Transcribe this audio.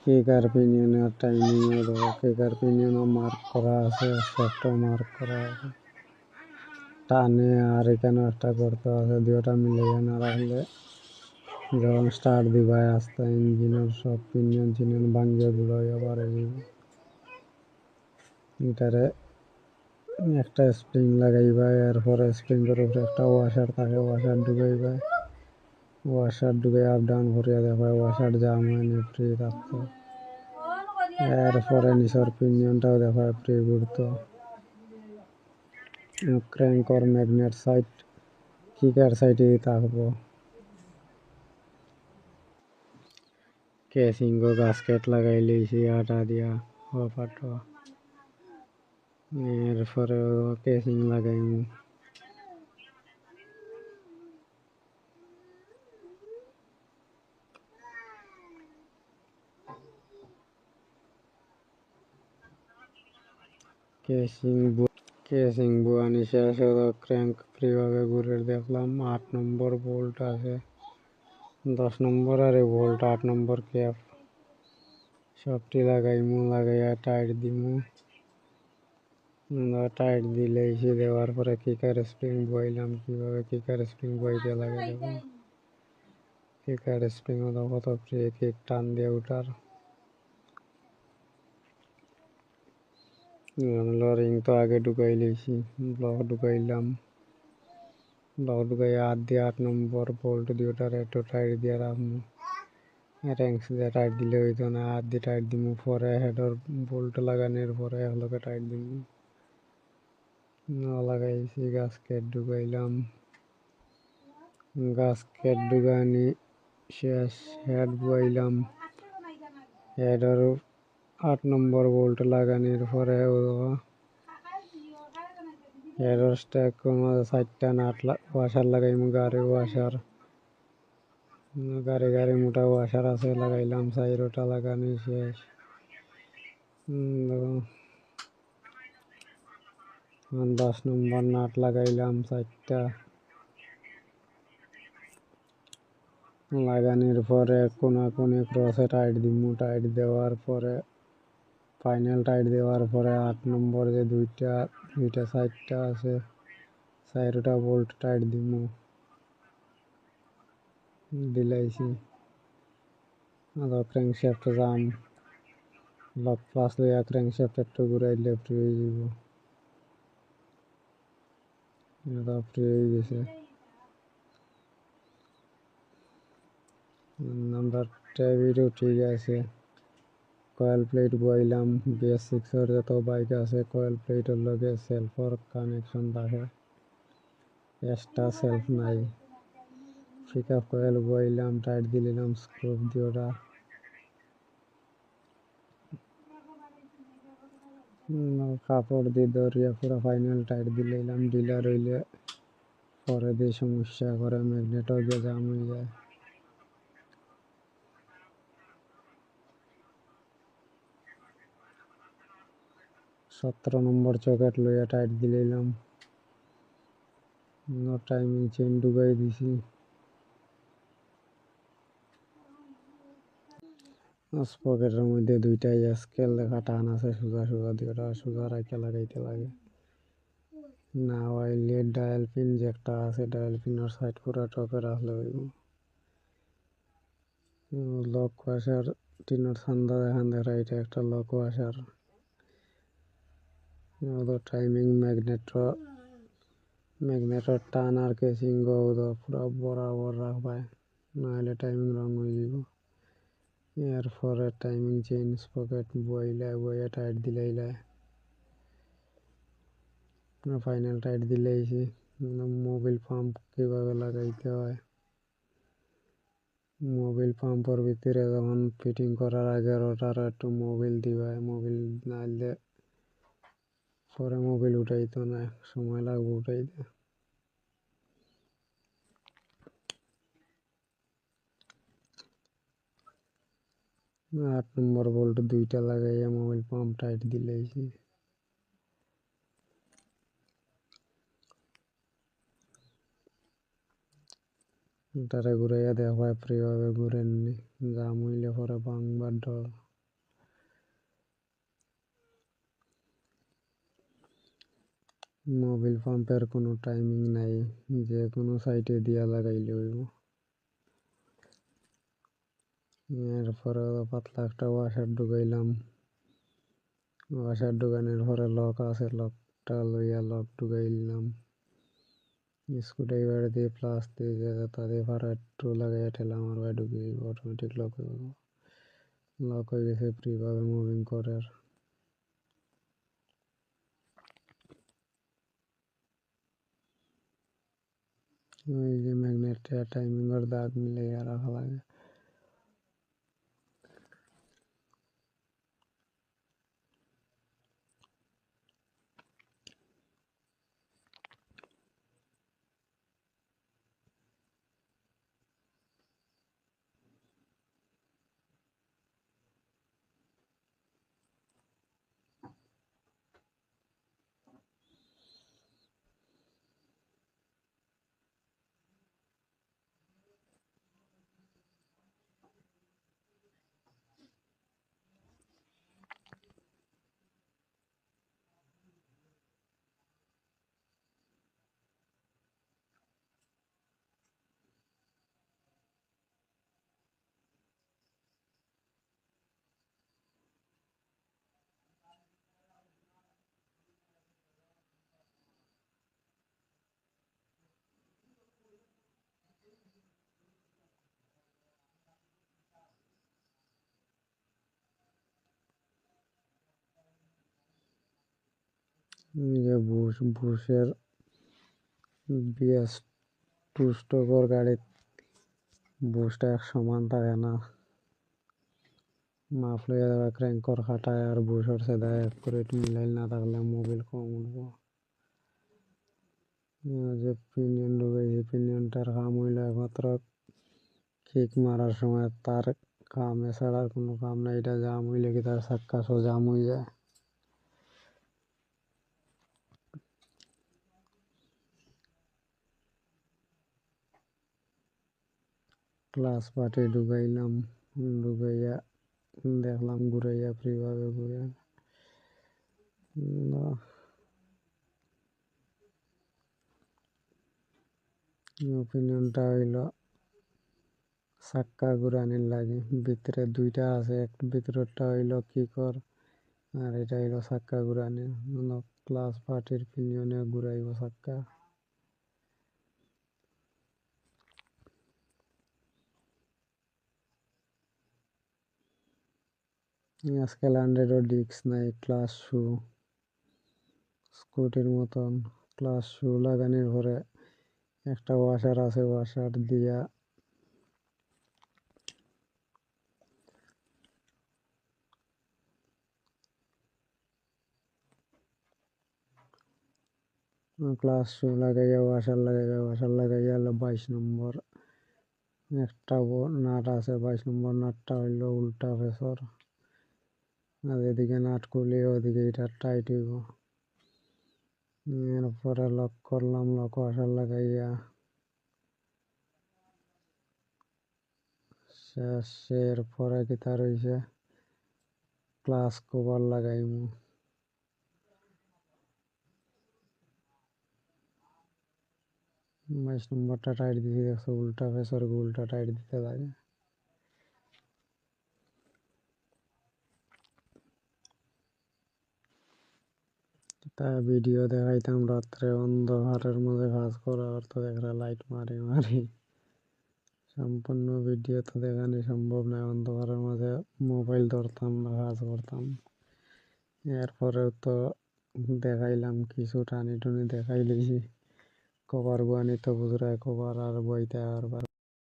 কিকার পিনিয়নের টাইমিংও দেখো, কিকার পিনিয়নও মার্ক করা আছে, শ্যাফটও মার্ক করা আছে। টানে আর এখানেও একটা করতে আছে, দুটা মিলিয়ে না রাখলে যখন স্টার্ট দিবা আস্তে ইঞ্জিনের সব পিনিয়ন চিনিয়ন ভাঙ্গিয়ে গুলো আবার এটারে একটা স্প্রিং লাগাইবা, এরপরে স্প্রিংয়ের উপরে একটা ওয়াশার থাকে, ওয়াশার ঢুকাইবা, ওয়াশার ঢুকে আপ ডাউন করিয়া দেখবা ওয়াশার জাম হয়নি, ফ্রি থাকতো। এরপরে নিচের পিনিয়নটাও দেখবা ফ্রি ঘুরতো। ক্র্যাঙ্ক আর ম্যাগনেট সাইড কিকার সাইডেই থাকবো। কেসিংও গাস্কেট লাগাই লইছি আটা দিয়া অপাটো, এরপরে কেসিং লাগাইমু। কেসিং বুয়ানি শেষ হলো, ক্র্যাঙ্ক ফ্রিভাবে ঘুরে দেখলাম 8 নম্বর বোল্ট আছে, 10 নম্বর আর বোল্ট 8 নম্বর ক্যাপ সবটি লাগাইমু, লাগাইয়া টাইট দিমু। টাইট দিলে দেওয়ার পরে কিকার স্প্রিং বইলাম, কীভাবে কিকার স্প্রিং বইতে লাগে দেখো। কিকার স্প্রিং হলো কত ফ্রি, কিক টান দিয়ে উঠার। রিং তো আগে ঢুকাই লইছি, ব্লক ঢুকাইলাম, ব্লক ঢুকাইয়া হাত দিয়ে 8 নম্বর বোল্ট দিয়ে ওটার একটু টাইট দিয়ে রাখবো। র্যাঙ্কস দিয়ে টাইট দিলে হইতো না, হাত দিয়ে টাইট দিমু, পরে হেডর বোল্ট লাগানোর পরে এগুলোকে টাইট দিমু। লাগাইছি, গাস্কেট ঢুকাইলাম, গাস্কেট ঢুকানি শেষ, হেড বইলাম, হেডের 8 নম্বর বোল্ট লাগানোর পরে হেডের স্ট্যাক 4টা নাট ওয়াশার লাগাইমু, গাড়ি ওয়াশার, গাড়ি মোটা ওয়াশার আছে লাগাইলাম, 4টা লাগানি শেষ। 10 নম্বর নাট লাগাইলাম 4টা, লাগানোর পরে কোনাকুনি ক্রসে টাইট দিমু, টাইট দেওয়ার পরে ফাইনাল টাইট দেওয়ার পরে 8 নম্বর যে দুইটা 4টা আছে 4টা বোল্ট টাইট দিমু, দিলাইছি। ক্র্যাঙ্কশ্যাফট জাম, লক প্লাস লইয়া ক্র্যাঙ্কশ্যাফট একটু ঘুরাইলে ফ্রি হয়ে যাব, এটা ফ্রি হয়ে গেছে। নাম্বারটা ভিডিও ঠিক আছে। কয়েল প্লেট বইলাম, BS6-এর যত বাইক আছে কয়েল প্লেটের লগে সেলফর কানেকশন থাকে, এক্সট্রা সেলফ নাই। পিক আপ কয়েল বইলাম, টাইট দিলাম স্ক্রু দিয়ে, ওটা কাপড় দিয়ে ধরিয়া পুরো ফাইনাল টাইট দিলাম। ডিলার হইলে পরে দিয়ে সমস্যা করে, ম্যাগনেটও গিয়ে জাম হয়ে যায়। 17 নম্বর চকেট লইয়া টাইট দিলাম, টাইমিং চেন ঢুকাই দিছি। পকেটের মধ্যে 2টা স্কেল লেখা টান আছে, সোজা সোজা দিয়ে ওটা সোজা রাখা লাগাইতে লাগে। না হইলে ডায়াল পিন যে একটা আছে, ডায়াল পিনের সাইড পুরো টপে রাখলে হইব। লক ওয়াশার টিনের সান্দা এখান দেখা, এটা একটা লক ওয়াশার। টাইমিং ম্যাগনেটর টান আর কেসিং পুরো বরাবর রাখবায়, নাহলে টাইমিং রং হয়ে যাব। এরপরে টাইমিং চেইন পকেট বইয়া টাইট দিলাইলে ফাইনাল টাইট দিলাইছি। মোবিল পাম্প কীভাবে লাগাইতে হয়, মোবিল পাম্পের ভিতরে যখন ফিটিং করার আগে রোটার একটু মোবিল দিবা, মোবিল না দিলে পরে মোবিল উঠাইতো না, সময় লাগবে উঠাইতে। 8 নম্বর বোল্ট 2টা লাগাইয়া মোবিল পাম্প টাইট দিলাইছি। তারে ঘুরাইয়া দেখবা ফ্রিভাবে ঘুরেননি, জাম হইলে পরে ভাঙবার ডর। মোবিল পাম্পের কোনো টাইমিং নাই, যে কোনো সাইটে দিয়া লাগাইলে হইব। এরপরে পাতলা একটা ওয়াশার ঢুকাইলাম, ওয়াশার ঢুকানোর পরে লক আছে, লকটা লইয়া লক ঢুকাই দিলাম। স্ক্রুড্রাইভার দিয়ে প্লাস দিয়ে তাদের ভাড়া একটু লাগাইয়া ঠেলাম আর ভাই ঢুকে অটোমেটিক লক হয়ে গেল। লক হয়ে গেছে, ফ্রিভাবে মুভিং করার। ওই যে ম্যাগনেটটা টাইমিংয়ের দাগ মিলাইয়া রাখা লাগে। যে বুশের বিএস টু স্ট্রোকের গাড়ির বুশটা এক সমান থাকে না, মাপ লইয়া দেওয়া ক্র্যাঙ্কর খাটায় আর বুশের সেদা এক করে মিলাইল না থাকলে মোবিল কম উঠবো। যে পিনিয়ন ঢুকাইছি, পিনিয়নটার কাম হইলো একমাত্র কিক মারার সময় তার কাম, এছাড়া কোনো কাম নাই। এটা জাম হইলে কি তার চাক্কা সহ জাম হয়ে যায়। ক্লাস পার্টি ঢুকাইলাম, ঢুকাইয়া দেখলাম ঘুরাইয়া ফ্রিভাবে ঘুরে। ওপিনিয়নটা হইল চাক্কা ঘুরানির লাগে, ভিতরে দুইটা আছে, একটা ভিতরেরটা হইল কিকর আর এটা হইল চাক্কা ঘুরানির। ক্লাস পার্টির পিনিয়নে ঘুরাইব চাক্কা। আজকাল 100 ডিস্ক নাই, ক্লাস শু স্কুটির মতন। ক্লাস শু লাগানোর পরে একটা ওয়াশার আছে, ওয়াশার দিয়া ক্লাস শু লাগাইয়া ওয়াশার লাগাইয়া, ওয়াশার লাগাইয়া হলো 22 নম্বর একটা নাট আছে। 22 নম্বর নাটটা হইল উল্টা ফেসর, আর এদিকে নাট খুলে ওদিকে এটা টাইট হইব। এরপরে লক করলাম, লক ওয়াশার লাগাইয়া শেষ। এরপরে কিতা রইছে, ক্লাস কভার লাগাইমু। 22 নম্বরটা টাইট দিতে দেখছো, উল্টা ফেসর উল্টা টাইট দিতে লাগে। তা ভিডিও দেখাইতাম রাত্রে অন্ধকারের মধ্যে কাজ করা, অর্থ দেখা লাইট মারি মারি। সম্পূর্ণ ভিডিও তো দেখানো সম্ভব নয়, অন্ধকারের মাঝে মোবাইল ধরতাম না, কাজ করতাম। এরপরেও তো দেখাইলাম, কিছু টানি টুনি দেখাই লইছি। কভার গুয়ানি তো বুঝরায় কভার আর বইতে আর